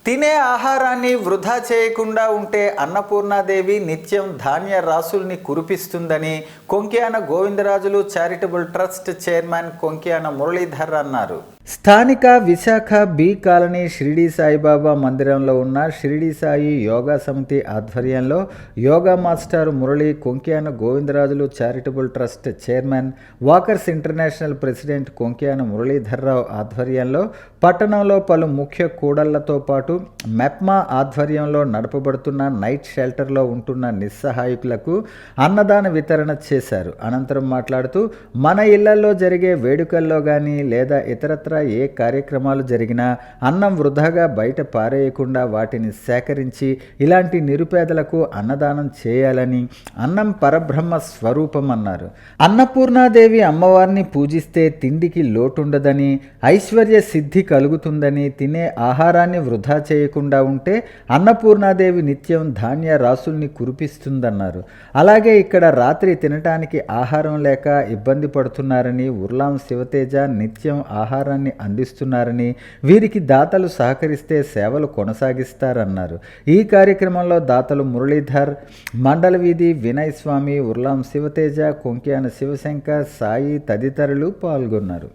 తినే ఆహారాన్ని వృధా చేయకుండా ఉంటే అన్నపూర్ణాదేవి నిత్యం ధాన్య రాసుల్ని కురిపిస్తుందని Konkyana Govindarajulu charitable trust chairman Konkyana Muralidhar అన్నారు. స్థానిక విశాఖ బి కాలనీ షిరిడి సాయిబాబా మందిరంలో ఉన్న షిరిడి సాయి యోగా సమితి ఆధ్వర్యంలో yoga master Murali, Konkyana Govindarajulu charitable trust chairman, walkers international president Konkyana Muralidhar Rao ఆధ్వర్యంలో పట్టణంలో పలు ముఖ్య కూడళ్లతో పాటు మెప్మా ఆధ్వర్యంలో నడపబడుతున్న నైట్ షెల్టర్లో ఉంటున్న నిస్సహాయకులకు అన్నదాన వితరణ చేశారు. అనంతరం మాట్లాడుతూ, మన ఇళ్లలో జరిగే వేడుకల్లో కానీ లేదా ఇతరత్ర ఏ కార్యక్రమాలు జరిగినా అన్నం వృధాగా బయట పారేయకుండా వాటిని సేకరించి ఇలాంటి నిరుపేదలకు అన్నదానం చేయాలని, అన్నం పరబ్రహ్మ స్వరూపం అన్నారు. అన్నపూర్ణాదేవి అమ్మవారిని పూజిస్తే తిండికి లోటుండదని, ఐశ్వర్య సిద్ధి కలుగుతుందని, తినే ఆహారాన్ని వృధా చేయకుండా ఉంటే అన్నపూర్ణాదేవి నిత్యం ధాన్య రాసుల్ని కురిపిస్తుందన్నారు. అలాగే ఇక్కడ రాత్రి తినటానికి ఆహారం లేక ఇబ్బంది పడుతున్నారని, ఉర్లాం శివతేజ నిత్యం ఆహారాన్ని అందిస్తున్నారని, వీరికి దాతలు సహకరిస్తే సేవలు కొనసాగిస్తారన్నారు. ఈ కార్యక్రమంలో దాతలు మురళీధర్, మండల వీధి వినయ్ స్వామి, ఉర్లాం శివతేజ, కొంక్యాన శివశంకర్, సాయి తదితరులు పాల్గొన్నారు.